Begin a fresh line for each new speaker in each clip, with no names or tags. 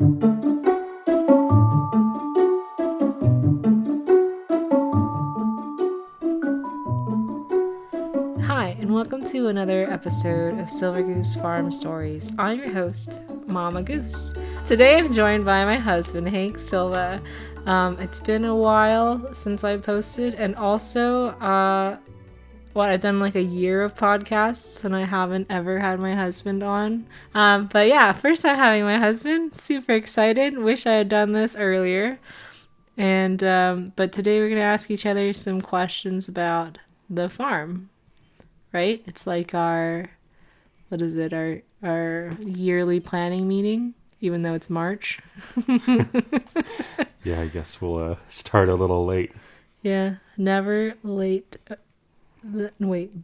Hi, and welcome to another episode of Silver Goose Farm Stories. I'm your host, Mama Goose. Today I'm joined by my husband, Hank Silva. It's been a while since I posted, and also, I've done like a year of podcasts, and I haven't ever had my husband on. But yeah, first time having my husband. Super excited. Wish I had done this earlier. And but today we're gonna ask each other some questions about the farm. Right? It's like our our yearly planning meeting, even though it's March.
Yeah, I guess we'll start a little late.
Yeah, never late.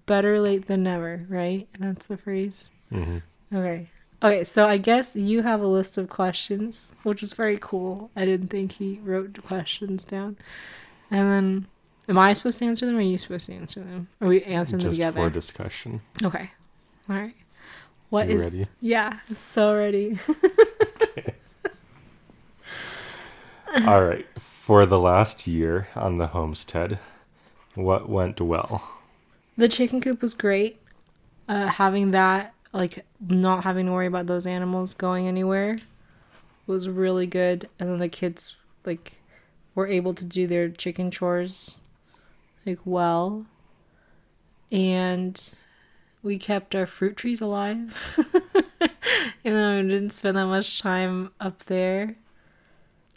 Better late than never, right? That's the phrase.
Mm-hmm.
Okay, so I guess you have a list of questions, which is very cool. I didn't think he wrote questions down. And then, am I supposed to answer them, or are you supposed to answer them? Or are we answering them
Just
together?
for discussion.
Okay. All right.
You ready?
Yeah, so ready.
Okay. All right. For the last year on the homestead, what went well?
The chicken coop was great. Having that, like, not having to worry about those animals going anywhere was really good. And then the kids, like, were able to do their chicken chores, like, well. And we kept our fruit trees alive. Even though we didn't spend that much time up there.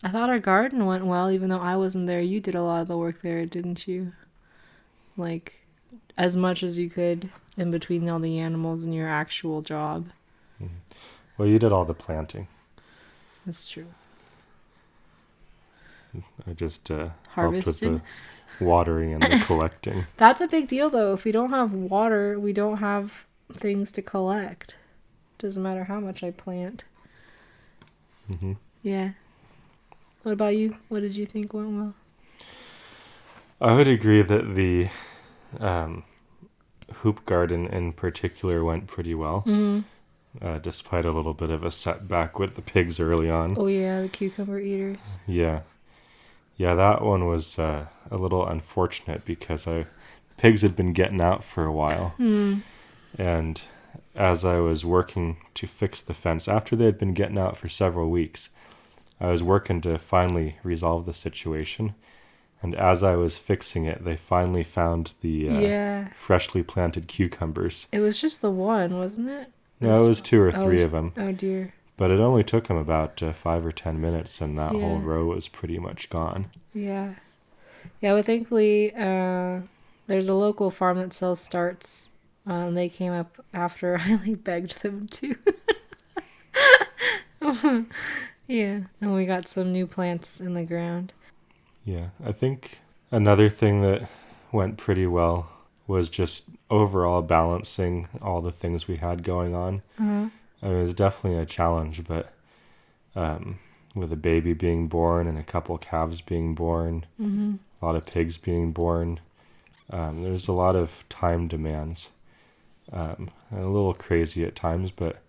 I thought our garden went well, even though I wasn't there. You did a lot of the work there, didn't you? Like, as much as you could in between all the animals and your actual job.
Mm-hmm. Well, you did all the planting.
That's true.
I just helped with
Harvested.
the watering and the collecting.
That's a big deal, though. If we don't have water, we don't have things to collect. Doesn't matter how much I plant.
Mm-hmm.
Yeah. What about you? What did you think went well?
I would agree that the hoop garden in particular went pretty well.
Mm-hmm.
Despite a little bit of a setback with the pigs early on.
Oh, yeah, the cucumber eaters.
Yeah, that one was a little unfortunate because pigs had been getting out for a while. And as I was working to fix the fence, after they had been getting out for several weeks, I was working to finally resolve the situation. And as I was fixing it, they finally found the freshly planted cucumbers.
It was just the one, wasn't it?
No, it was 2 or 3 of them.
Oh, dear.
But it only took them about 5 or 10 minutes, and that whole row was pretty much gone.
Yeah. Yeah, but thankfully, there's a local farm that sells starts. And they came up after I begged them to. Yeah, and we got some new plants in the ground.
Yeah, I think another thing that went pretty well was just overall balancing all the things we had going on.
Uh-huh.
It was definitely a challenge, but with a baby being born and a couple calves being born,
Mm-hmm.
a lot of pigs being born, there's a lot of time demands. And a little crazy at times, but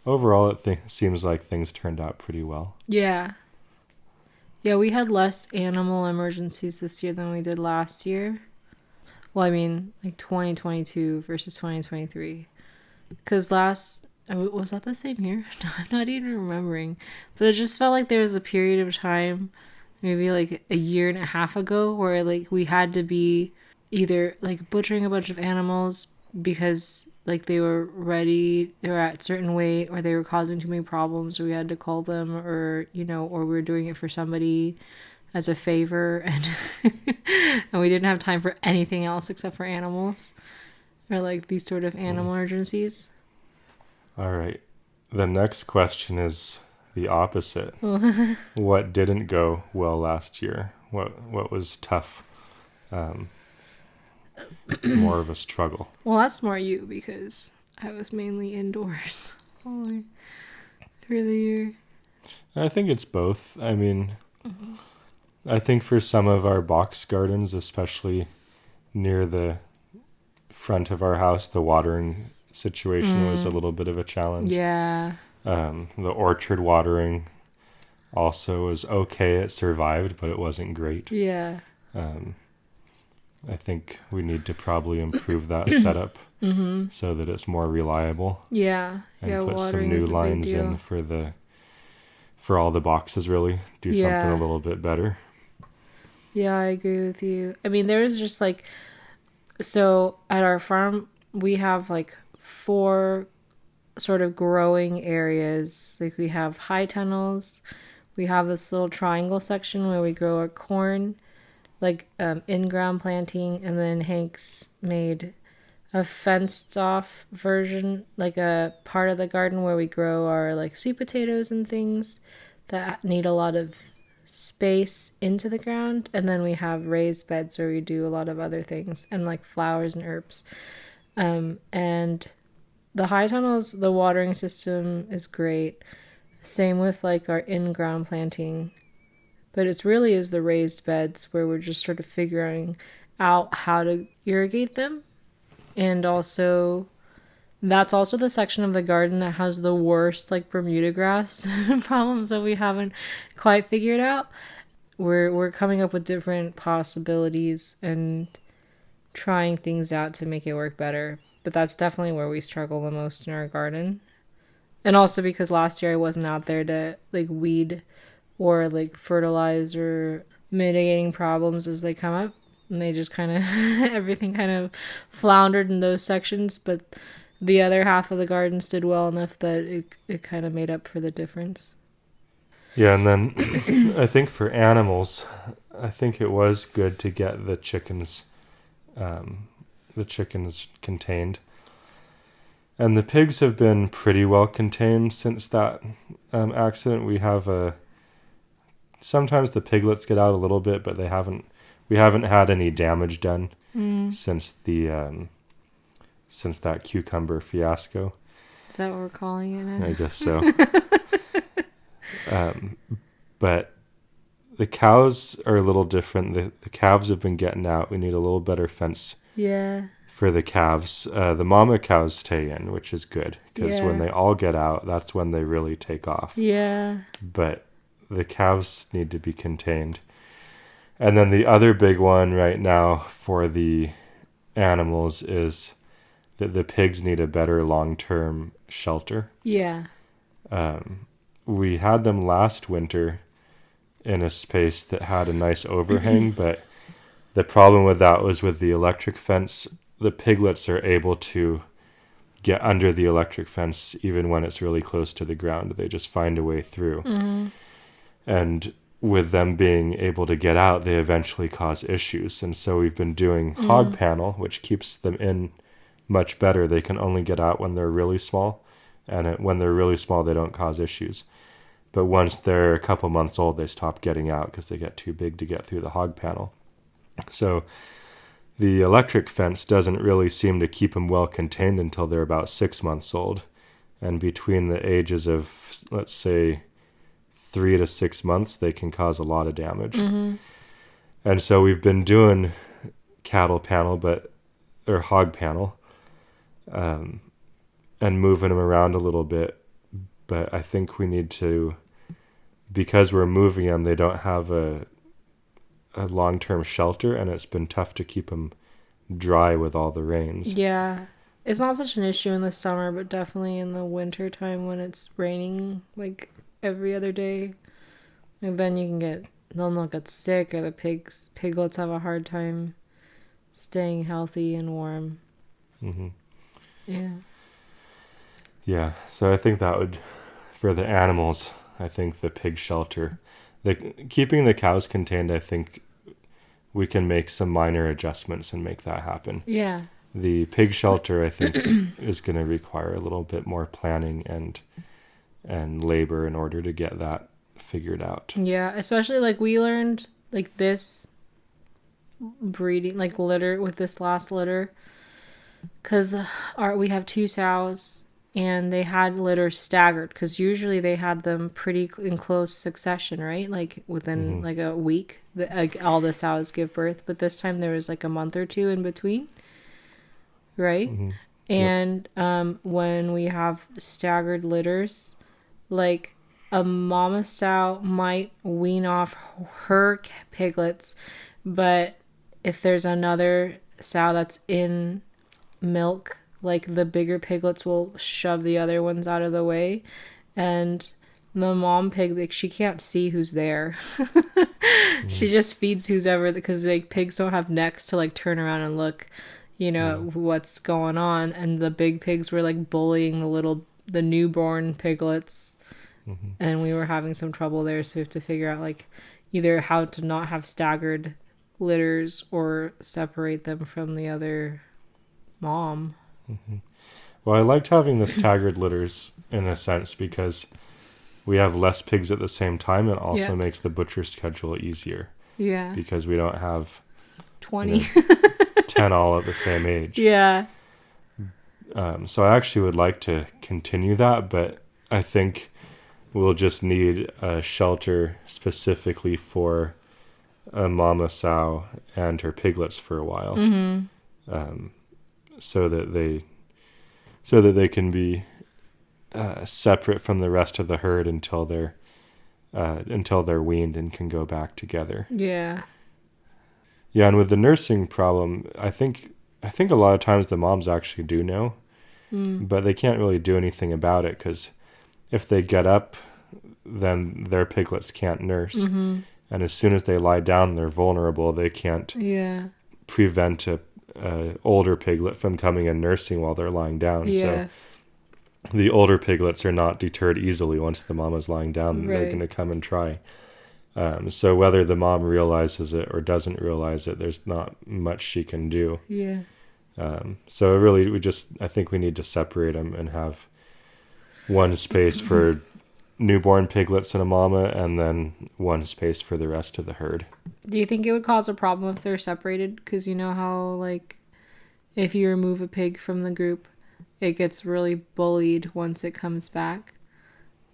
overall it seems like things turned out pretty well.
Yeah. Yeah, we had less animal emergencies this year than we did last year. Well, I mean, like 2022 versus 2023. Because was that the same year? No, I'm not even remembering. But it just felt like there was a period of time, maybe like a year and a half ago, where like we had to be either like butchering a bunch of animals because like they were at certain weight, or they were causing too many problems, or we had to call them, or or we were doing it for somebody as a favor, and and we didn't have time for anything else except for animals, or like these sort of animal emergencies.
All right, the next question is the opposite. What didn't go well last year? What was tough? More of a struggle.
Well, that's more you, because I was mainly indoors for the year.
I think it's both. I mean, I think for some of our box gardens, especially near the front of our house, the watering situation was a little bit of a challenge.
Yeah.
The orchard watering also was okay. It survived, but it wasn't great.
Yeah.
I think we need to probably improve that setup so that it's more reliable,
Yeah.
and
Yeah,
put some
watering
new
is a big
lines
deal.
in for all the boxes. Really do something a
Yeah.
little bit better.
Yeah, I agree with you. I mean, there's just like, so at our farm, we have like 4 sort of growing areas. Like we have high tunnels, we have this little triangle section where we grow our corn, like in-ground planting, and then Hank's made a fenced off version, like a part of the garden where we grow our like sweet potatoes and things that need a lot of space into the ground. And then we have raised beds where we do a lot of other things and like flowers and herbs. And the high tunnels, the watering system is great. Same with like our in-ground planting. But it's really is the raised beds where we're just sort of figuring out how to irrigate them. And also, that's also the section of the garden that has the worst like Bermuda grass problems that we haven't quite figured out. We're coming up with different possibilities and trying things out to make it work better. But that's definitely where we struggle the most in our garden. And also because last year I wasn't out there to like weed or like fertilize or mitigating problems as they come up. And they just kind of, everything kind of floundered in those sections. But the other half of the gardens did well enough that it kind of made up for the difference.
Yeah, and then I think for animals, I think it was good to get the chickens contained. And the pigs have been pretty well contained since that accident. Sometimes the piglets get out a little bit, but we haven't had any damage done since that cucumber fiasco.
Is that what we're calling it now?
I guess so. But the cows are a little different. The calves have been getting out. We need a little better fence.
Yeah.
For the calves. The mama cows stay in, which is good, because when they all get out, that's when they really take off.
Yeah.
But the calves need to be contained. And then the other big one right now for the animals is that the pigs need a better long-term shelter.
Yeah.
We had them last winter in a space that had a nice overhang, but the problem with that was with the electric fence. The piglets are able to get under the electric fence even when it's really close to the ground. They just find a way through. Mm-hmm. And with them being able to get out, they eventually cause issues. And so we've been doing hog panel, which keeps them in much better. They can only get out when they're really small. And when they're really small, they don't cause issues. But once they're a couple months old, they stop getting out because they get too big to get through the hog panel. So the electric fence doesn't really seem to keep them well contained until they're about 6 months old. And between the ages of, let's say, 3 to 6 months, they can cause a lot of damage. Mm-hmm. And so we've been doing cattle panel, or hog panel, and moving them around a little bit. But I think we need to, because we're moving them, they don't have a long-term shelter, and it's been tough to keep them dry with all the rains.
Yeah. It's not such an issue in the summer, but definitely in the winter time when it's raining like every other day. And then they'll not get sick, or the piglets have a hard time staying healthy and warm.
Mm-hmm.
Yeah.
Yeah, so I think that would, for the animals, I think the pig shelter, keeping the cows contained, I think we can make some minor adjustments and make that happen.
Yeah.
The pig shelter, I think, is going to require a little bit more planning and labor in order to get that figured out.
Yeah, especially like we learned like this breeding, like litter with this last litter, because we have 2 sows and they had litters staggered, because usually they had them pretty in close succession, right? Like within like a week, like all the sows give birth. But this time there was like a month or 2 in between, right? Mm-hmm. And when we have staggered litters, like a mama sow might wean off her piglets, but if there's another sow that's in milk, like the bigger piglets will shove the other ones out of the way, and the mom pig, like, she can't see who's there. She just feeds who's ever, because like pigs don't have necks to like turn around and look, what's going on. And the big pigs were like bullying the newborn piglets, and we were having some trouble there. So we have to figure out like either how to not have staggered litters or separate them from the other mom.
Well, I liked having the staggered litters in a sense because we have less pigs at the same time. It also makes the butcher schedule easier.
Yeah.
Because we don't have
20.
10 all at the same age.
Yeah.
So I actually would like to continue that, but I think we'll just need a shelter specifically for a mama sow and her piglets for a while. So that they can be separate from the rest of the herd until they're weaned and can go back together.
Yeah.
Yeah, and with the nursing problem, I think a lot of times the moms actually do know, but they can't really do anything about it because if they get up, then their piglets can't nurse, and as soon as they lie down, they're vulnerable. They can't prevent a older piglet from coming and nursing while they're lying down. So the older piglets are not deterred easily. Once the mama's lying down, they're going to come and try. So whether the mom realizes it or doesn't realize it, there's not much she can do.
Yeah.
So really, I think we need to separate them and have one space for newborn piglets and a mama, and then one space for the rest of the herd.
Do you think it would cause a problem if they're separated? Because you know how, like, if you remove a pig from the group, it gets really bullied once it comes back.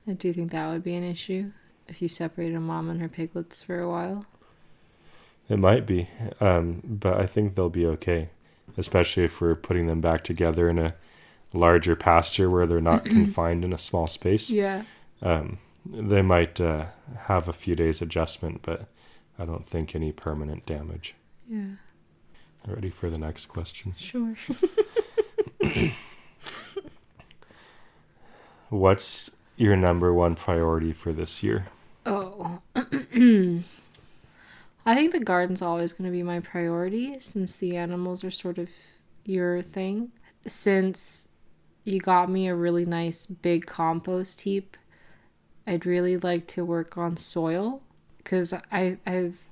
Do you think that would be an issue if you separated a mom and her piglets for a while?
It might be, but I think they'll be okay, especially if we're putting them back together in a larger pasture where they're not confined in a small space.
Yeah.
They might have a few days adjustment, but I don't think any permanent damage.
Yeah.
Ready for the next question?
Sure.
What's your number one priority for this year?
Oh. I think the garden's always going to be my priority since the animals are sort of your thing. Since you got me a really nice big compost heap, I'd really like to work on soil because I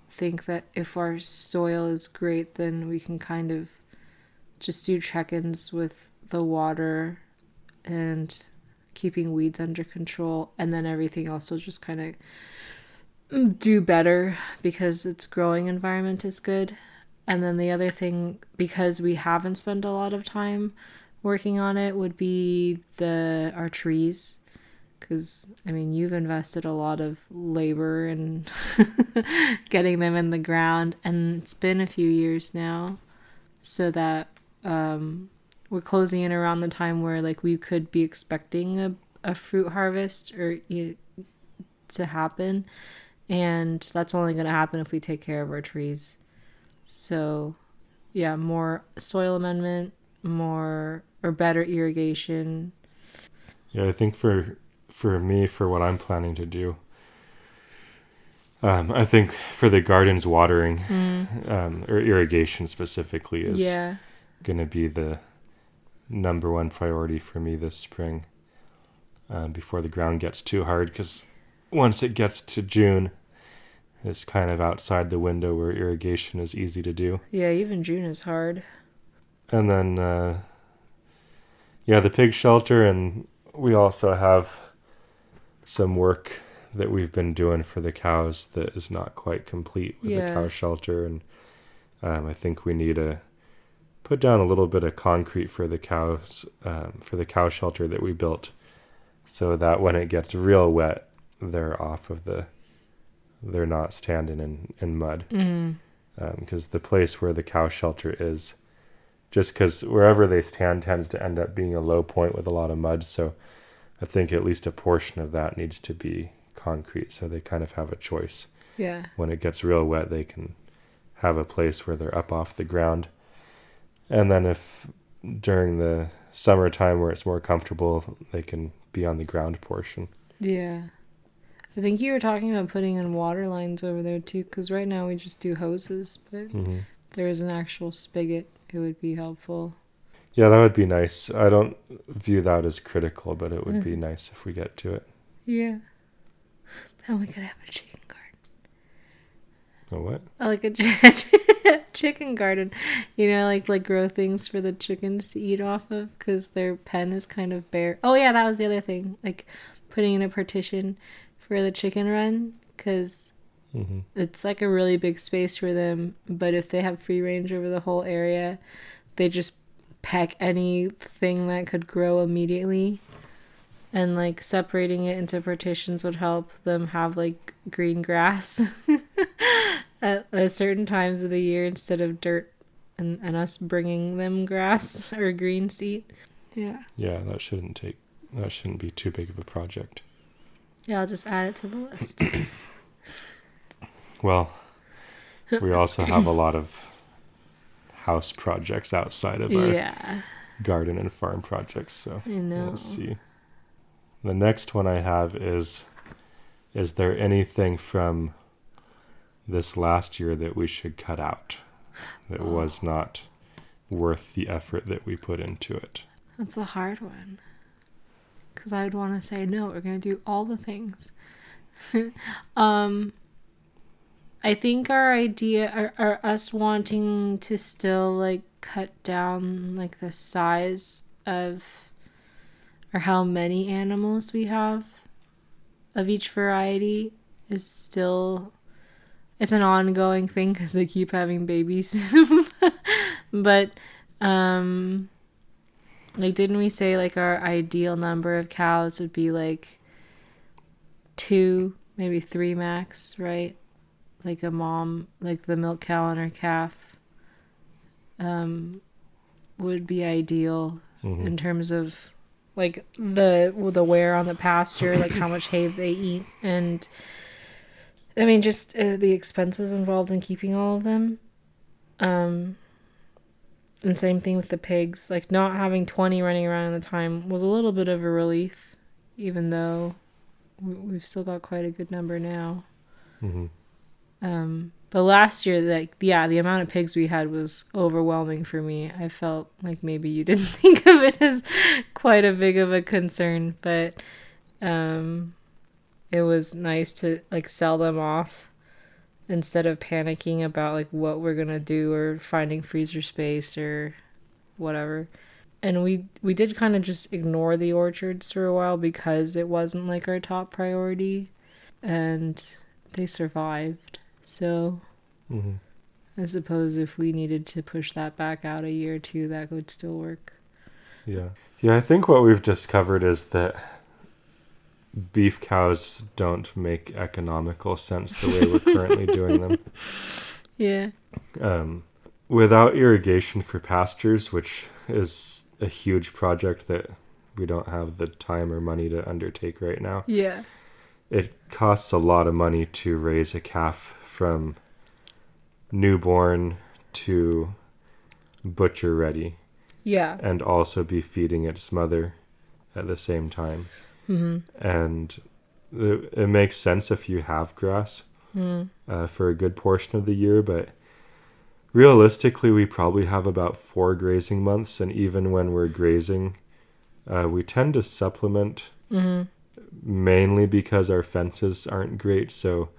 think that if our soil is great, then we can kind of just do check-ins with the water and keeping weeds under control, and then everything else will just kind of do better because its growing environment is good. And then the other thing, because we haven't spent a lot of time working on it, would be our trees. Because, I mean, you've invested a lot of labor in getting them in the ground, and it's been a few years now, so that we're closing in around the time where, like, we could be expecting a fruit harvest or to happen, and that's only going to happen if we take care of our trees. So, yeah, more soil amendment, more or better irrigation.
Yeah, I think for me, for what I'm planning to do, I think for the gardens, watering or irrigation specifically is going to be the number one priority for me this spring before the ground gets too hard, because once it gets to June, it's kind of outside the window where irrigation is easy to do.
Yeah, even June is hard.
And then, the pig shelter, and we also have some work that we've been doing for the cows that is not quite complete with the cow shelter, and I think we need to put down a little bit of concrete for the cows, for the cow shelter that we built, so that when it gets real wet, they're not standing in mud. Because the place where the cow shelter is, just because wherever they stand tends to end up being a low point with a lot of mud, so I think at least a portion of that needs to be concrete, so they kind of have a choice.
Yeah.
When it gets real wet, they can have a place where they're up off the ground. And then if during the summertime where it's more comfortable, they can be on the ground portion.
Yeah. I think you were talking about putting in water lines over there too, because right now we just do hoses, but if there is an actual spigot, it would be helpful.
Yeah, that would be nice. I don't view that as critical, but it would be nice if we get to it.
Yeah. Then we could have a chicken garden.
A what?
Like a chicken garden. You know, like grow things for the chickens to eat off of, because their pen is kind of bare. Oh yeah, that was the other thing. Like putting in a partition for the chicken run, because it's like a really big space for them, but if they have free range over the whole area, they just peck anything that could grow immediately, and like separating it into partitions would help them have like green grass at certain times of the year instead of dirt and us bringing them grass or green seed. Yeah
that shouldn't be too big of a project.
I'll just add it to the list.
Well, we also have a lot of house projects outside of our garden and farm projects, so
I know.
Let's see. The next one I have is there anything from this last year that we should cut out that was not worth the effort that we put into it?
That's a hard one, because I would want to say no, we're going to do all the things. I think our idea are us wanting to still like cut down like the size of, or how many animals we have of each variety is still, it's an ongoing thing because they keep having babies. But like, didn't we say like our ideal number of cows would be like 2, maybe 3 max, right? Like a mom, like the milk cow and her calf would be ideal in terms of like the wear on the pasture, like how much hay they eat, and I mean just the expenses involved in keeping all of them. And same thing with the pigs. Like not having 20 running around at the time was a little bit of a relief, even though we've still got quite a good number now. But last year, like, the amount of pigs we had was overwhelming for me. I felt like maybe you didn't think of it as quite a big of a concern, but it was nice to like sell them off instead of panicking about like what we're gonna do or finding freezer space or whatever. And we did kind of just ignore the orchards for a while because it wasn't like our top priority, and they survived. So I suppose if we needed to push that back out a year or two, that would still work. Yeah,
I think what we've discovered is that beef cows don't make economical sense the way we're currently doing them.
Yeah.
Without irrigation for pastures, which is a huge project that we don't have the time or money to undertake right now.
Yeah.
It costs a lot of money to raise a calf from newborn to butcher ready.
Yeah.
And also be feeding its mother at the same time. And it makes sense if you have grass for a good portion of the year, but realistically we probably have about 4 grazing months, and even when we're grazing, we tend to supplement mainly because our fences aren't great. So,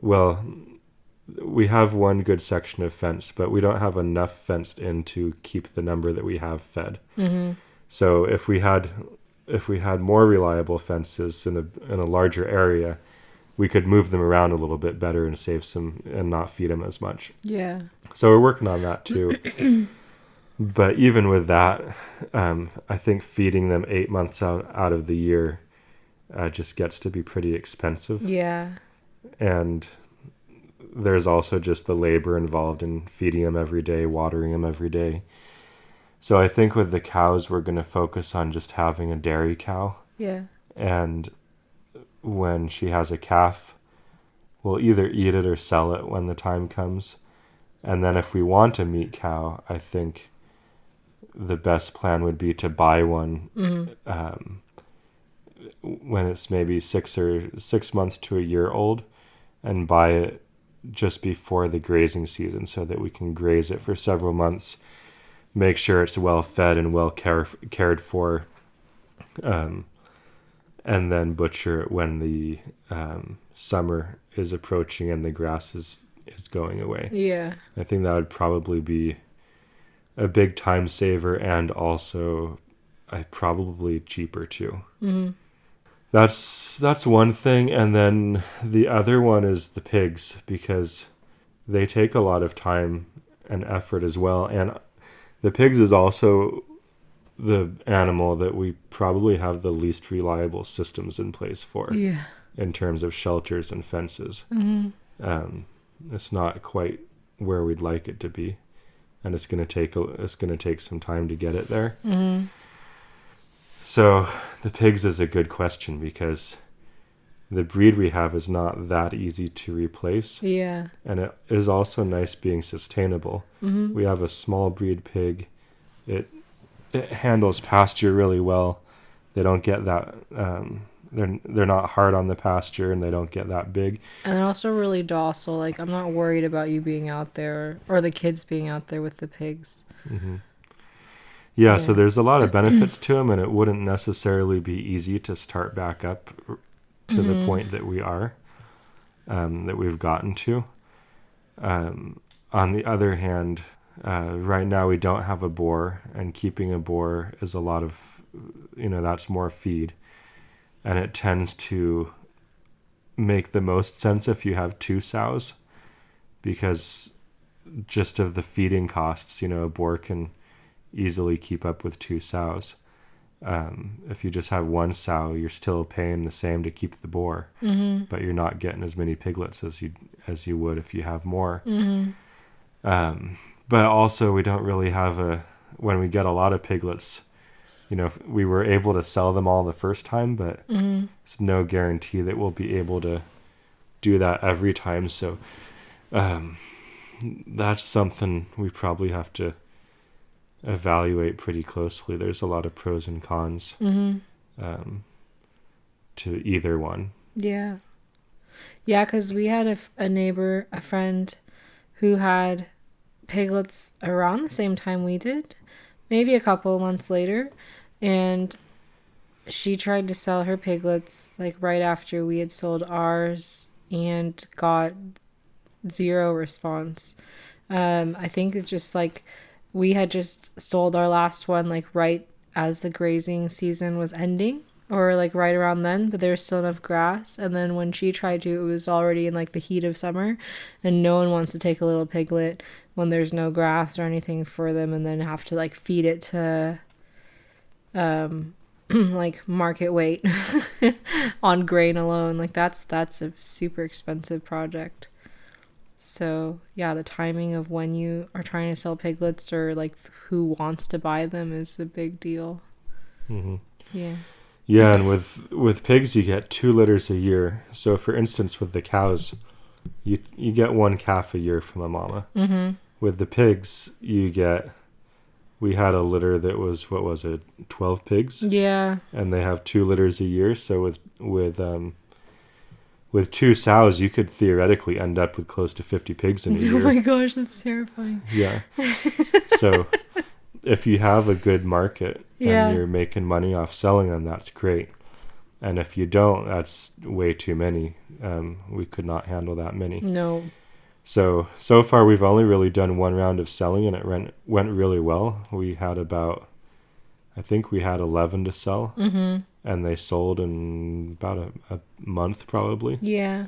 well, we have one good section of fence, but we don't have enough fenced in to keep the number that we have fed. So if we had more reliable fences in a larger area, we could move them around a little bit better and save some and not feed them as much.
Yeah.
So we're working on that too. But even with that, I think feeding them 8 months out of the year just gets to be pretty expensive.
Yeah.
And there's also just the labor involved in feeding them every day, watering them every day. So I think with the cows, we're going to focus on just having a dairy cow.
Yeah.
And when she has a calf, we'll either eat it or sell it when the time comes. And then if we want a meat cow, I think the best plan would be to buy one when it's maybe 6 months to a year old, and buy it just before the grazing season so that we can graze it for several months, make sure it's well fed and well cared for, and then butcher it when the summer is approaching and the grass is going away.
Yeah.
I think that would probably be a big time saver, and also probably cheaper too.
Mm-hmm.
That's one thing. And then the other one is the pigs, because they take a lot of time and effort as well. And the pigs is also the animal that we probably have the least reliable systems in place for,
Yeah.
in terms of shelters and fences.
Mm-hmm.
It's not quite where we'd like it to be, and it's gonna take some time to get it there.
Mm-hmm.
So the pigs is a good question, because the breed we have is not that easy to replace.
Yeah.
And it is also nice being sustainable.
Mm-hmm.
We have a small breed pig. It handles pasture really well. They don't get that. They're not hard on the pasture, and they don't get that big.
And they're also really docile. Like, I'm not worried about you being out there or the kids being out there with the pigs.
Mm-hmm. Yeah, so there's a lot of benefits to them, and it wouldn't necessarily be easy to start back up to the point that we are, that we've gotten to. On the other hand, right now we don't have a boar, and keeping a boar is a lot of, that's more feed. And it tends to make the most sense if you have 2 sows, because just of the feeding costs, a boar can easily keep up with 2 sows. If you just have 1 sow, you're still paying the same to keep the boar, but you're not getting as many piglets as you would if you have more. But also, we don't really have when we get a lot of piglets, we were able to sell them all the first time, but it's no guarantee that we'll be able to do that every time. So that's something we probably have to evaluate pretty closely. There's a lot of pros and cons to either one.
Yeah. Yeah, because we had a friend who had piglets around the same time we did, maybe a couple of months later, and she tried to sell her piglets like right after we had sold ours and got 0 response. I think it's just like we had just sold our last one like right as the grazing season was ending, or like right around then, but there was still enough grass. And then when she tried to, it was already in like the heat of summer, and no one wants to take a little piglet when there's no grass or anything for them, and then have to like feed it to like market weight on grain alone. Like that's a super expensive project. So yeah, the timing of when you are trying to sell piglets, or like who wants to buy them, is a big deal.
Mm-hmm.
Yeah.
Yeah, and with pigs you get 2 litters a year. So for instance, with the cows, you get 1 calf a year from a mama.
Mm-hmm.
With the pigs, we had a litter that was, 12 pigs?
Yeah.
And they have 2 litters a year. So with 2 sows, you could theoretically end up with close to 50 pigs in a year.
Oh my gosh, that's terrifying.
Yeah. So if you have a good market and you're making money off selling them, that's great. And if you don't, that's way too many. We could not handle that many.
No.
So far we've only really done 1 round of selling, and it went really well. We had I think we had 11 to sell.
Mm-hmm.
And they sold in about a month probably.
Yeah.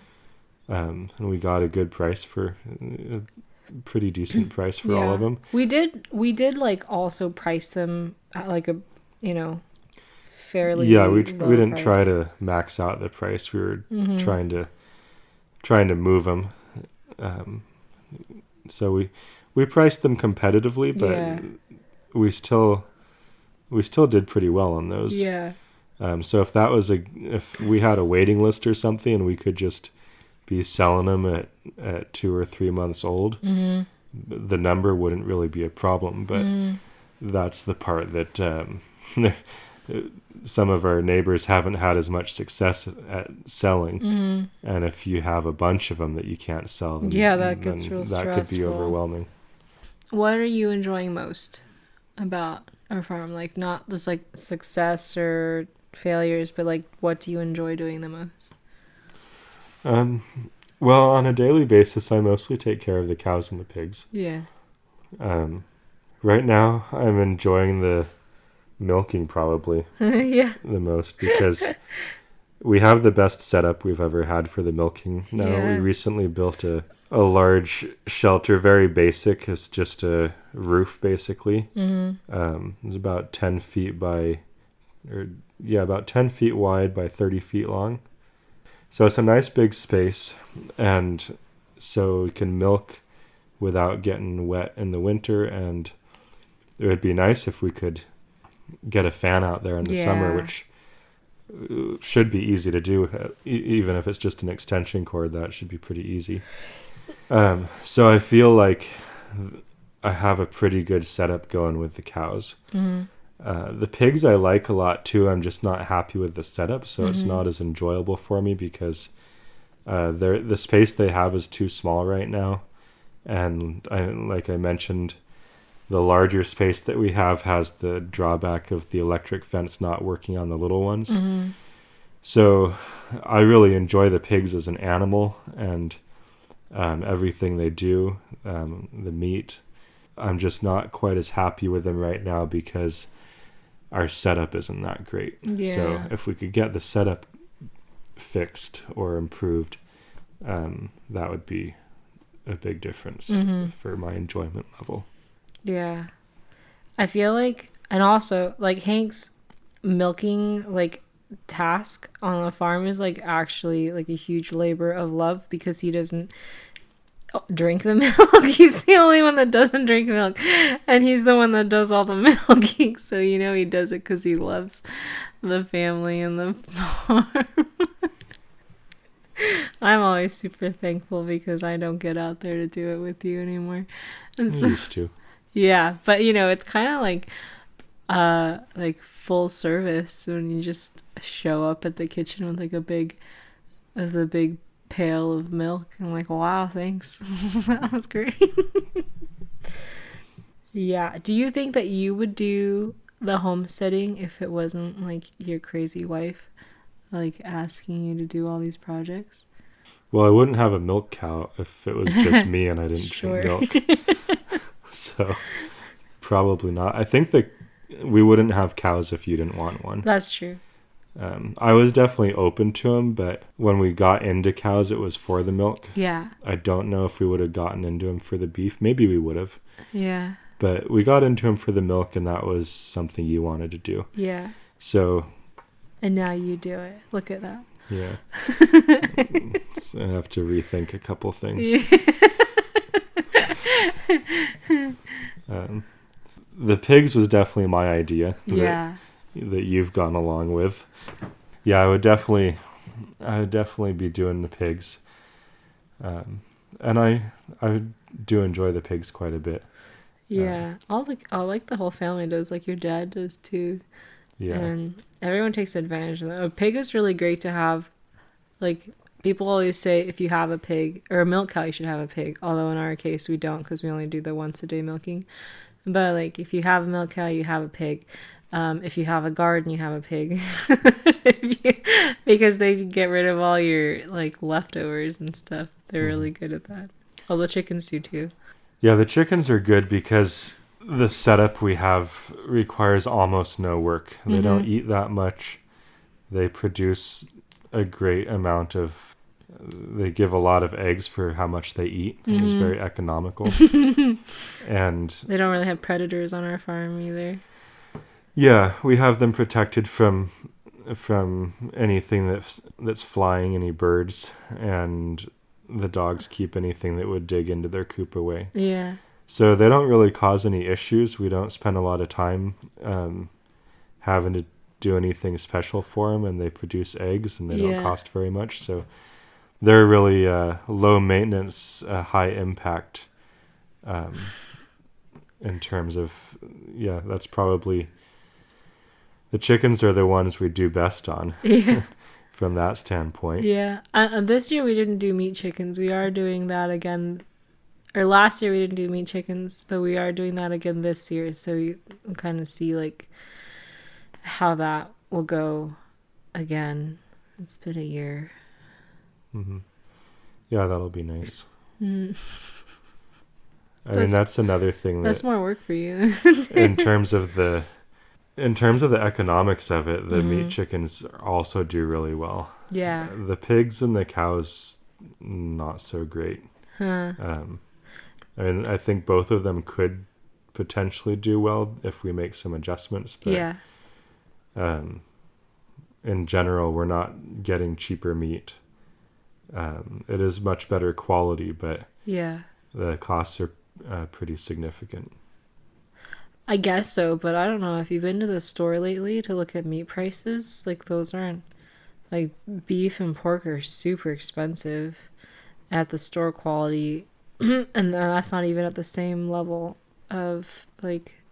And we got a good price a pretty decent price for all of them.
We did like also price them at like a, fairly
we didn't
price.
try to max out the price. We were trying to move them. So we priced them competitively, but we still did pretty well on those.
Yeah.
So if we had a waiting list or something and we could just be selling them at 2 or 3 months old, the number wouldn't really be a problem. But that's the part that some of our neighbors haven't had as much success at selling. And if you have a bunch of them that you can't sell,
that gets real stressful.
That could be overwhelming.
What are you enjoying most about our farm? Like, not just like success or failures, but like, what do you enjoy doing the most?
Well, on a daily basis, I mostly take care of the cows and the pigs.
Yeah.
Right now, I'm enjoying the milking probably
Yeah.
the most because we have the best setup we've ever had for the milking. Now, we recently built a large shelter, very basic. It's just a roof, basically. It's about 10 feet about 10 feet wide by 30 feet long. So it's a nice big space, and so we can milk without getting wet in the winter, and it would be nice if we could get a fan out there in the summer, which should be easy to do. Even if it's just an extension cord, that should be pretty easy. So I feel like I have a pretty good setup going with the cows. The pigs I like a lot too. I'm just not happy with the setup, so it's not as enjoyable for me because the space they have is too small right now. And like I mentioned, the larger space that we have has the drawback of the electric fence not working on the little ones. So I really enjoy the pigs as an animal and everything they do, the meat. I'm just not quite as happy with them right now because our setup isn't that great. So if we could get the setup fixed or improved, that would be a big difference for my enjoyment level.
Yeah. I feel like, and also like Hank's milking like task on the farm is like actually like a huge labor of love because he doesn't drink the milk. He's the only one that doesn't drink milk, and he's the one that does all the milking, so you know he does it because he loves the family and the farm. I'm always super thankful because I don't get out there to do it with you anymore. And so,
used to.
Yeah, but you know, it's kind of like full service when you just show up at the kitchen with like a big pail of milk. I'm like, wow, thanks. That was great. Yeah. Do you think that you would do the homesteading if it wasn't like your crazy wife like asking you to do all these projects?
Well, I wouldn't have a milk cow if it was just me and I didn't
Sure.
drink milk. So probably not. I think that we wouldn't have cows if you didn't want one.
That's true.
I was definitely open to them, but when we got into cows, it was for the milk.
Yeah.
I don't know if we would have gotten into them for the beef. Maybe we would have.
Yeah.
But we got into them for the milk, and that was something you wanted to do.
Yeah.
So.
And now you do it. Look at that.
Yeah. I have to rethink a couple things. The pigs was definitely my idea.
Yeah.
That you've gone along with. Yeah, I would definitely be doing the pigs. And I do enjoy the pigs quite a bit.
Yeah. All like the whole family does, like your dad does too.
Yeah.
And everyone takes advantage of that. A pig is really great to have. Like, people always say if you have a pig or a milk cow, you should have a pig. Although in our case, we don't because we only do the once a day milking. But like, if you have a milk cow, you have a pig. If you have a garden, you have a pig. Because they get rid of all your like leftovers and stuff. They're really good at that. Well, the chickens do too.
Yeah, the chickens are good because the setup we have requires almost no work. They don't eat that much. They produce a great amount of. They give a lot of eggs for how much they eat. It's very economical. And
they don't really have predators on our farm either.
Yeah, we have them protected from anything that's flying, any birds, and the dogs keep anything that would dig into their coop away.
Yeah.
So they don't really cause any issues. We don't spend a lot of time having to do anything special for them, and they produce eggs, and they don't
Yeah.
cost very much. So they're really low maintenance, high impact in terms of, that's probably, the chickens are the ones we do best on
Yeah.
from that standpoint.
Yeah. This year we didn't do meat chickens. We are doing that again. Or last year we didn't do meat chickens, but we are doing that again this year. So you kind of see like how that will go again. It's been a year.
Mm-hmm. Yeah, that'll be nice.
Mm.
I mean, that's another thing
That's more work for you.
in terms of the economics of it, the meat chickens also do really well.
Yeah.
The pigs and the cows, not so great.
Huh.
I mean, I think both of them could potentially do well if we make some adjustments. But,
Yeah.
in general, we're not getting cheaper meat. It is much better quality, but
Yeah.
the costs are pretty significant.
I guess so, but I don't know if you've been to the store lately to look at meat prices. Like those aren't, like beef and pork are super expensive at the store quality, and that's not even at the same level of like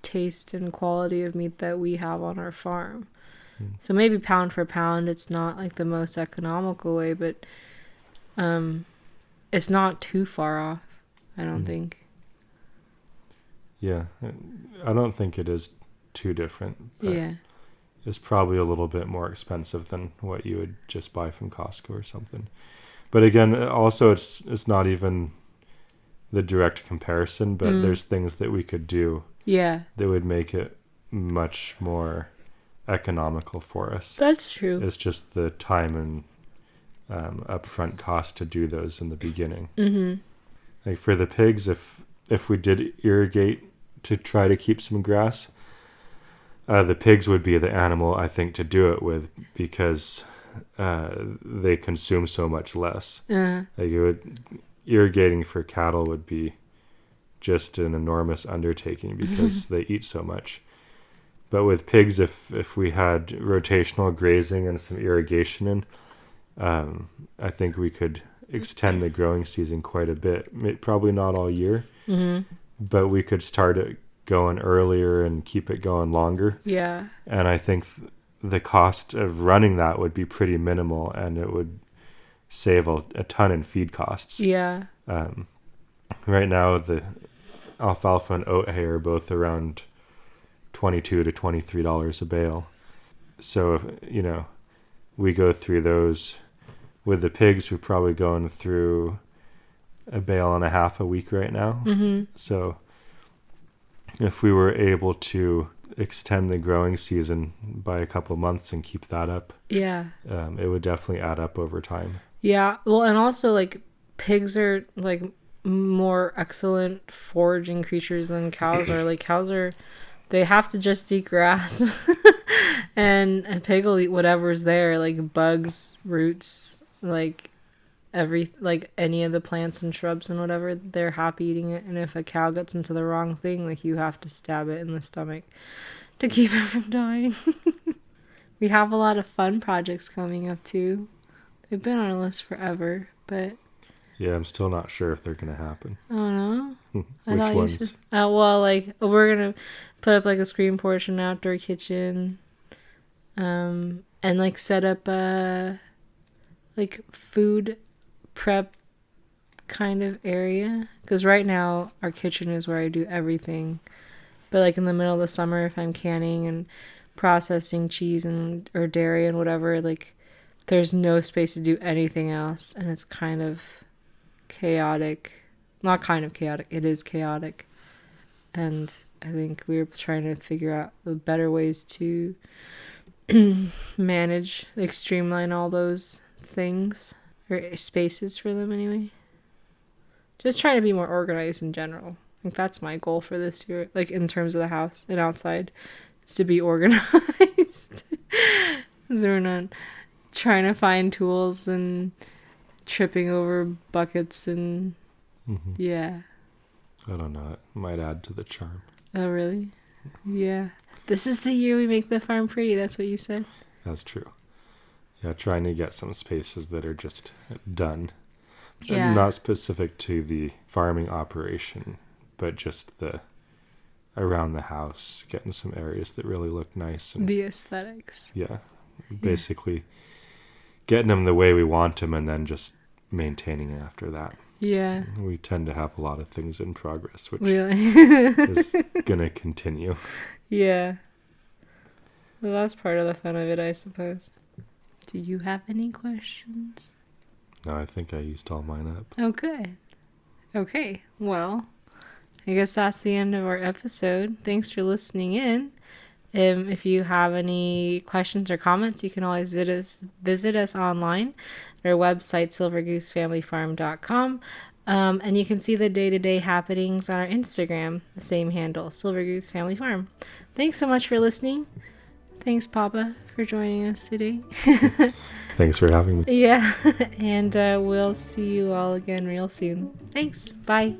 taste and quality of meat that we have on our farm. So maybe pound for pound, it's not like the most economical way, but it's not too far off, I don't think.
Yeah, I don't think it is too different.
Yeah.
It's probably a little bit more expensive than what you would just buy from Costco or something. But again, also it's not even the direct comparison, but there's things that we could do
Yeah.
that would make it much more economical for us.
That's true.
It's just the time and upfront cost to do those in the beginning.
Mm-hmm.
Like for the pigs, if we did irrigate to try to keep some grass, the pigs would be the animal I think to do it with, because they consume so much less. Like irrigating for cattle would be just an enormous undertaking because they eat so much. But with pigs, if we had rotational grazing and some irrigation in, I think we could extend the growing season quite a bit. Probably not all year, but we could start it going earlier and keep it going longer.
Yeah.
And I think the cost of running that would be pretty minimal, and it would save a ton in feed costs.
Yeah.
Right now, the alfalfa and oat hay are both around $22 to $23 a bale. So, we go through those. With the pigs, we're probably going through a bale and a half a week right now. So if we were able to extend the growing season by a couple months and keep that up,
Yeah.
it would definitely add up over time.
Yeah. Well, and also like pigs are like more excellent foraging creatures than cows are. Like they have to just eat grass and a pig will eat whatever's there, like bugs, roots, like any of the plants and shrubs and whatever, they're happy eating it. And if a cow gets into the wrong thing, like you have to stab it in the stomach to keep it from dying. We have a lot of fun projects coming up too. They've been on our list forever, but
yeah, I'm still not sure if they're gonna happen.
I don't know.
Which ones?
We're gonna put up like a screen porch and outdoor kitchen, and like set up a like food prep kind of area. Because right now our kitchen is where I do everything, but like in the middle of the summer, if I'm canning and processing cheese or dairy and whatever, like there's no space to do anything else, and it's kind of chaotic. Not kind of chaotic, it is chaotic. And I think we were trying to figure out the better ways to manage, like streamline all those things, or spaces for them anyway. Just trying to be more organized in general. Like that's my goal for this year, like in terms of the house and outside, is to be organized. So we're not trying to find tools and tripping over buckets and yeah.
I don't know. It might add to the charm.
Oh really? Yeah. This is the year we make the farm pretty. That's what you said.
That's true. Yeah, trying to get some spaces that are just done.
Yeah.
Not specific to the farming operation, but just the around the house, getting some areas that really look nice. And,
the aesthetics.
yeah, basically getting them the way we want them and then just maintaining it after that.
Yeah.
We tend to have a lot of things in progress, which
Really?
is going to continue.
Yeah. Well, that's part of the fun of it, I suppose. Do you have any questions?
No, I think I used all mine up.
Oh, good. Okay. Well, I guess that's the end of our episode. Thanks for listening in. If you have any questions or comments, you can always visit us online at our website, silvergoosefamilyfarm.com. And you can see the day-to-day happenings on our Instagram, the same handle, Silver Goose Family Farm. Thanks so much for listening. Thanks, Papa, for joining us today.
Thanks for having me.
Yeah, and we'll see you all again real soon. Thanks. Bye.